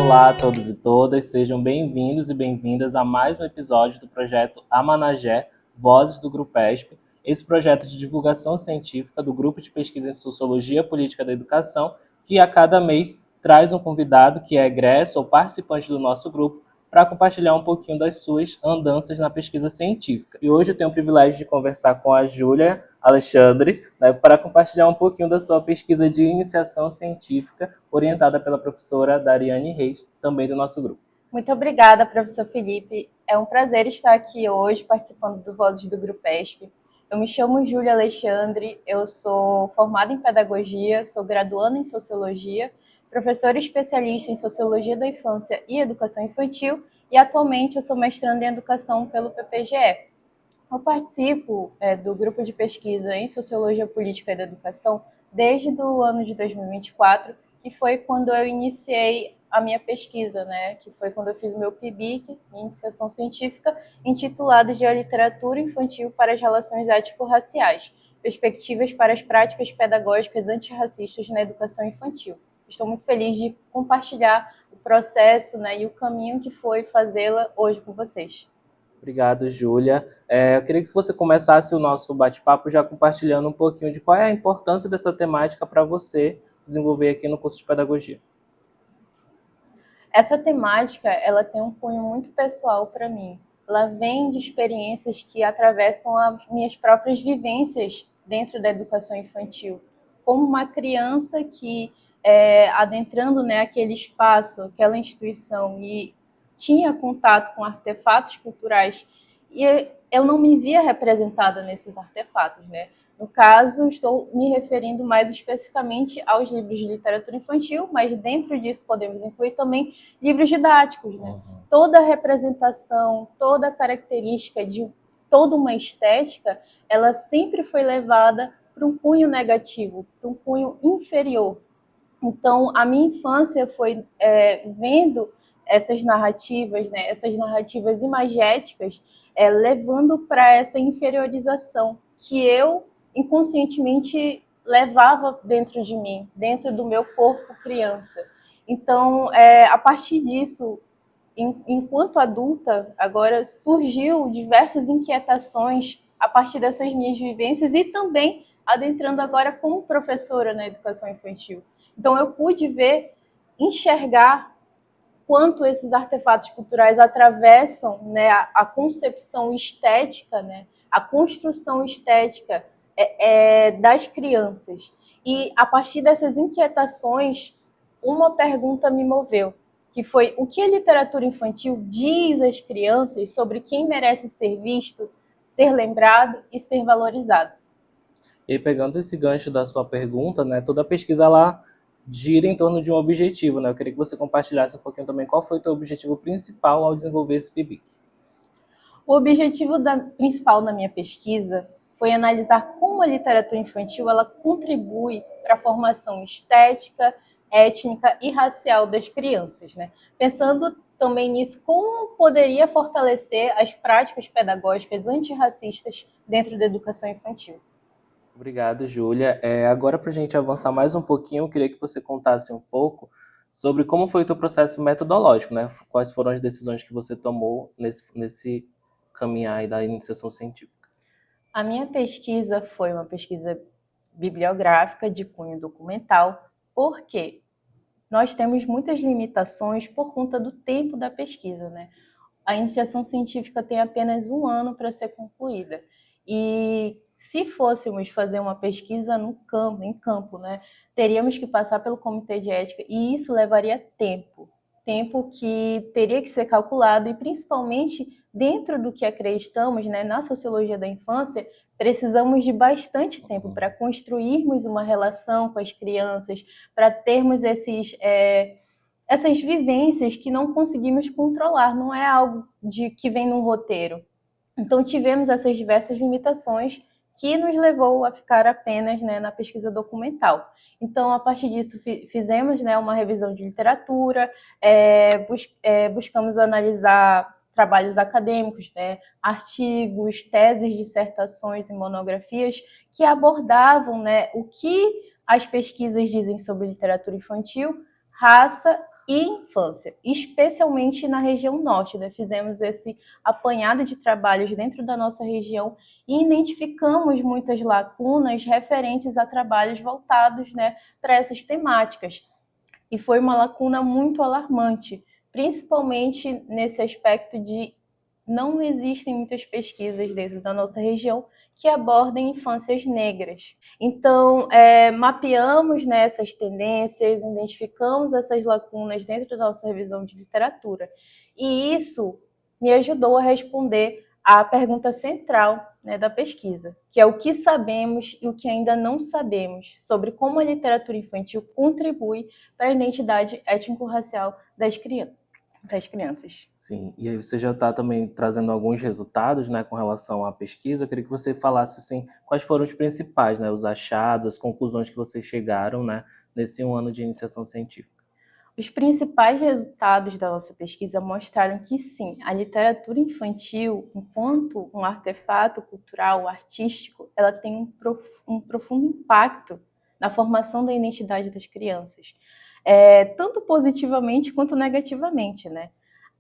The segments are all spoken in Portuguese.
Olá a todos e todas, sejam bem-vindos e bem-vindas a mais um episódio do projeto Amanagé, Vozes do Grupesp, esse projeto de divulgação científica do Grupo de Pesquisa em Sociologia Política da Educação, que a cada mês traz um convidado que é egresso ou participante do nosso grupo para compartilhar um pouquinho das suas andanças na pesquisa científica. E hoje eu tenho o privilégio de conversar com a Júlia Alexandre, né, para compartilhar um pouquinho da sua pesquisa de iniciação científica, orientada pela professora Dariane Reis, também do nosso grupo. Muito obrigada, professor Felipe. É um prazer estar aqui hoje participando do Vozes do Grupesp. Eu me chamo Júlia Alexandre, eu sou formada em Pedagogia, sou graduanda em Sociologia, professora especialista em Sociologia da Infância e Educação Infantil e atualmente eu sou mestranda em Educação pelo PPGE. Eu participo do grupo de pesquisa em Sociologia Política e da Educação desde o ano de 2024, que foi quando eu iniciei a minha pesquisa, né? Que foi quando eu fiz o meu PIBIC, minha iniciação científica, intitulado de A Literatura Infantil para as Relações Étnico-Raciais, Perspectivas para as Práticas Pedagógicas Antirracistas na Educação Infantil. Estou muito feliz de compartilhar o processo, né, e o caminho que foi fazê-la hoje com vocês. Obrigado, Júlia. Eu queria que você começasse o nosso bate-papo já compartilhando um pouquinho de qual é a importância dessa temática para você desenvolver aqui no curso de Pedagogia. Essa temática, ela tem um cunho muito pessoal para mim. Ela vem de experiências que atravessam as minhas próprias vivências dentro da educação infantil. Como uma criança que, adentrando, né, aquele espaço, aquela instituição, e tinha contato com artefatos culturais, e eu não me via representada nesses artefatos, né? No caso, estou me referindo mais especificamente aos livros de literatura infantil, mas dentro disso podemos incluir também livros didáticos, né? Toda a representação, toda a característica de toda uma estética, ela sempre foi levada para um cunho negativo, para um cunho inferior. Então, a minha infância foi vendo essas narrativas, né, essas narrativas imagéticas, levando para essa inferiorização que eu inconscientemente levava dentro de mim, dentro do meu corpo criança. Então, a partir disso, enquanto adulta, agora surgiu diversas inquietações a partir dessas minhas vivências e também adentrando agora como professora na educação infantil. Então eu pude ver, enxergar quanto esses artefatos culturais atravessam, né, a concepção estética, né, a construção estética das crianças. E a partir dessas inquietações, uma pergunta me moveu, que foi: o que a literatura infantil diz às crianças sobre quem merece ser visto, ser lembrado e ser valorizado? E pegando esse gancho da sua pergunta, né, toda a pesquisa lá gira em torno de um objetivo, né? Eu queria que você compartilhasse um pouquinho também qual foi o teu objetivo principal ao desenvolver esse PIBIC. O objetivo principal da minha pesquisa foi analisar como a literatura infantil ela contribui para a formação estética, étnica e racial das crianças, né? Pensando também nisso, como poderia fortalecer as práticas pedagógicas antirracistas dentro da educação infantil. Obrigado, Júlia. Agora, para a gente avançar mais um pouquinho, eu queria que você contasse um pouco sobre como foi o teu processo metodológico, né? Quais foram as decisões que você tomou nesse caminhar aí da iniciação científica. A minha pesquisa foi uma pesquisa bibliográfica de cunho documental, porque nós temos muitas limitações por conta do tempo da pesquisa, né? A iniciação científica tem apenas 1 ano para ser concluída. E se fôssemos fazer uma pesquisa em campo, né, teríamos que passar pelo comitê de ética e isso levaria tempo que teria que ser calculado e principalmente dentro do que acreditamos, né, na sociologia da infância, precisamos de bastante tempo para construirmos uma relação com as crianças, para termos essas vivências que não conseguimos controlar, não é algo que vem num roteiro. Então tivemos essas diversas limitações que nos levou a ficar apenas, né, na pesquisa documental. Então, a partir disso, fizemos, né, uma revisão de literatura, buscamos analisar trabalhos acadêmicos, né, artigos, teses, dissertações e monografias que abordavam, né, o que as pesquisas dizem sobre literatura infantil, raça e infância, especialmente na região norte, né? Fizemos esse apanhado de trabalhos dentro da nossa região e identificamos muitas lacunas referentes a trabalhos voltados, né, para essas temáticas. E foi uma lacuna muito alarmante, principalmente nesse aspecto de não existem muitas pesquisas dentro da nossa região que abordem infâncias negras. Então, mapeamos, né, essas tendências, identificamos essas lacunas dentro da nossa revisão de literatura. E isso me ajudou a responder à pergunta central, né, da pesquisa, que é o que sabemos e o que ainda não sabemos sobre como a literatura infantil contribui para a identidade étnico-racial das crianças. Sim, e aí você já está também trazendo alguns resultados, né, com relação à pesquisa. Eu queria que você falasse, assim, quais foram os principais, né, os achados, as conclusões que vocês chegaram, né, nesse 1 ano de iniciação científica. Os principais resultados da nossa pesquisa mostraram que sim, a literatura infantil, enquanto um artefato cultural, artístico, ela tem um profundo impacto na formação da identidade das crianças, tanto positivamente quanto negativamente, né?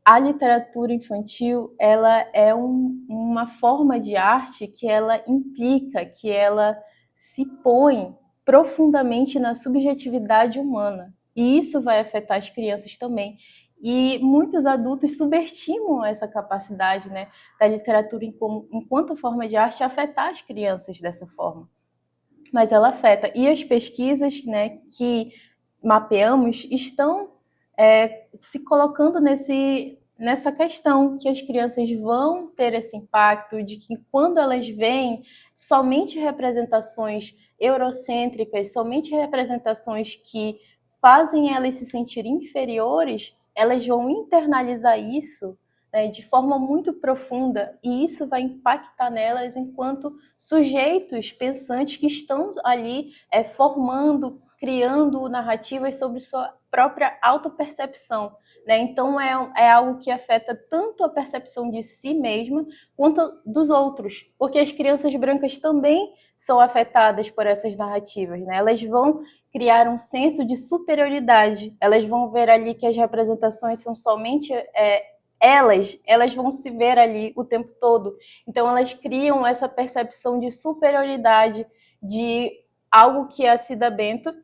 A literatura infantil, ela é uma forma de arte que ela implica, que ela se põe profundamente na subjetividade humana. E isso vai afetar as crianças também. E muitos adultos subestimam essa capacidade, né, da literatura enquanto forma de arte afetar as crianças dessa forma. Mas ela afeta. E as pesquisas, né, que mapeamos estão se colocando nessa questão que as crianças vão ter esse impacto de que quando elas veem somente representações eurocêntricas, somente representações que fazem elas se sentirem inferiores, elas vão internalizar isso, né, de forma muito profunda, e isso vai impactar nelas enquanto sujeitos pensantes que estão ali formando, criando narrativas sobre sua própria autopercepção. Né? Então, é algo que afeta tanto a percepção de si mesma quanto dos outros, porque as crianças brancas também são afetadas por essas narrativas. Né? Elas vão criar um senso de superioridade, elas vão ver ali que as representações são somente elas vão se ver ali o tempo todo. Então, elas criam essa percepção de superioridade, de algo que a Cida Bento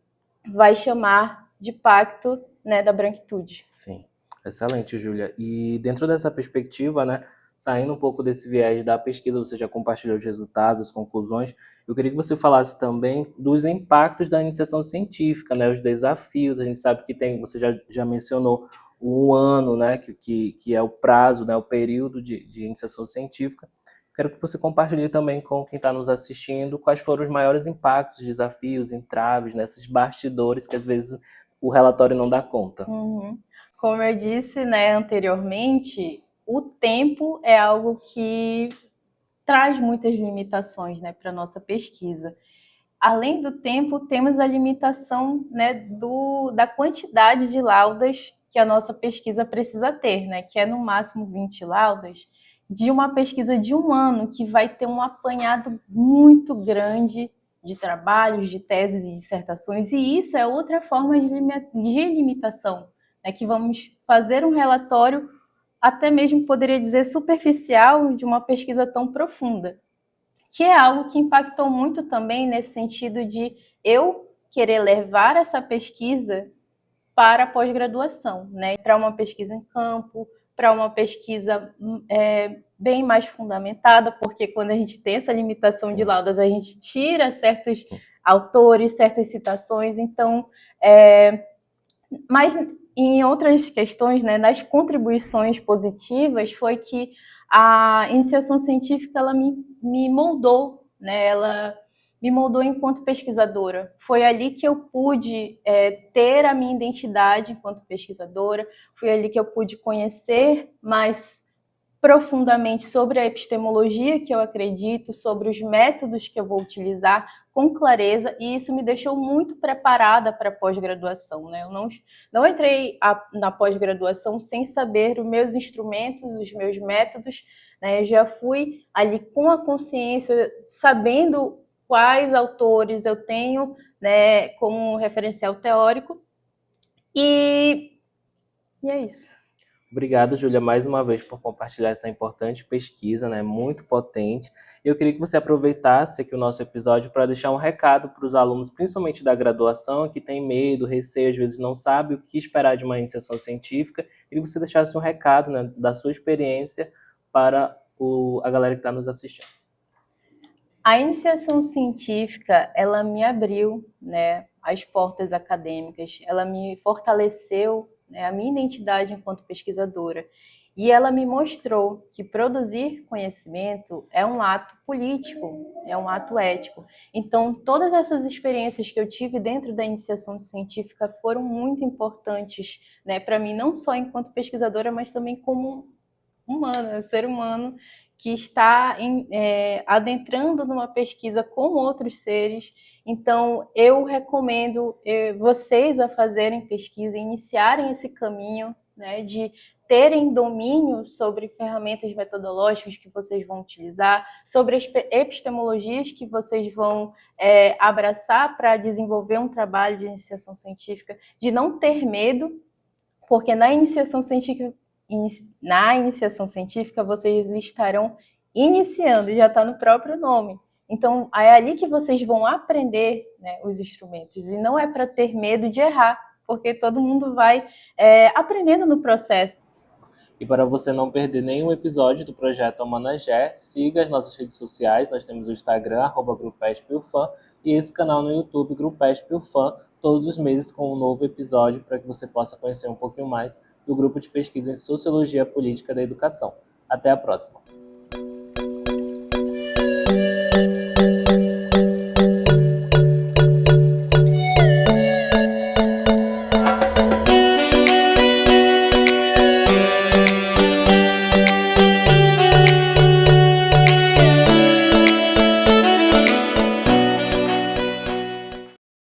vai chamar de pacto, né, da branquitude. Sim, excelente, Júlia. E dentro dessa perspectiva, né, saindo um pouco desse viés da pesquisa, você já compartilhou os resultados, as conclusões. Eu queria que você falasse também dos impactos da iniciação científica, né, os desafios. A gente sabe que tem, você já mencionou o 1 ano, né, que é o prazo, né, o período de iniciação científica. Quero que você compartilhe também com quem está nos assistindo quais foram os maiores impactos, desafios, entraves, nesses bastidores que às vezes o relatório não dá conta. Uhum. Como eu disse, né, anteriormente, o tempo é algo que traz muitas limitações, né, para a nossa pesquisa. Além do tempo, temos a limitação, né, da quantidade de laudas que a nossa pesquisa precisa ter, né, que é no máximo 20 laudas, de uma pesquisa de 1 ano, que vai ter um apanhado muito grande de trabalhos, de teses e dissertações, e isso é outra forma de limitação, né, que vamos fazer um relatório, até mesmo poderia dizer superficial, de uma pesquisa tão profunda, que é algo que impactou muito também nesse sentido de eu querer levar essa pesquisa para a pós-graduação, né? Para uma pesquisa em campo, para uma pesquisa bem mais fundamentada, porque quando a gente tem essa limitação de laudas, a gente tira certos autores, certas citações, então, mas em outras questões, né, nas contribuições positivas, foi que a iniciação científica ela me moldou, né, ela me moldou enquanto pesquisadora. Foi ali que eu pude ter a minha identidade enquanto pesquisadora, foi ali que eu pude conhecer mais profundamente sobre a epistemologia que eu acredito, sobre os métodos que eu vou utilizar com clareza, e isso me deixou muito preparada para a pós-graduação. Né? Eu não entrei na pós-graduação sem saber os meus instrumentos, os meus métodos, né? Eu já fui ali com a consciência, sabendo quais autores eu tenho, né, como referencial teórico, e E é isso. Obrigado, Júlia, mais uma vez por compartilhar essa importante pesquisa, né? Muito potente. E eu queria que você aproveitasse aqui o nosso episódio para deixar um recado para os alunos, principalmente da graduação, que tem medo, receio, às vezes não sabe o que esperar de uma iniciação científica. Queria que você deixasse um recado, né, da sua experiência para a galera que está nos assistindo. A iniciação científica, ela me abriu, né, as portas acadêmicas, ela me fortaleceu, né, a minha identidade enquanto pesquisadora. E ela me mostrou que produzir conhecimento é um ato político, é um ato ético. Então, todas essas experiências que eu tive dentro da iniciação científica foram muito importantes, né, para mim, não só enquanto pesquisadora, mas também como humana, ser humano que está adentrando numa pesquisa com outros seres. Então, eu recomendo vocês a fazerem pesquisa, iniciarem esse caminho, né, de terem domínio sobre ferramentas metodológicas que vocês vão utilizar, sobre as epistemologias que vocês vão abraçar para desenvolver um trabalho de iniciação científica, de não ter medo, porque na iniciação científica vocês estarão iniciando, já está no próprio nome. Então, é ali que vocês vão aprender, né, os instrumentos. E não é para ter medo de errar, porque todo mundo vai aprendendo no processo. E para você não perder nenhum episódio do projeto Amanagé, siga as nossas redes sociais. Nós temos o Instagram, @grupespilfan, e esse canal no YouTube, Grupespilfan, todos os meses com um novo episódio para que você possa conhecer um pouquinho mais do grupo de pesquisa em Sociologia Política da Educação. Até a próxima!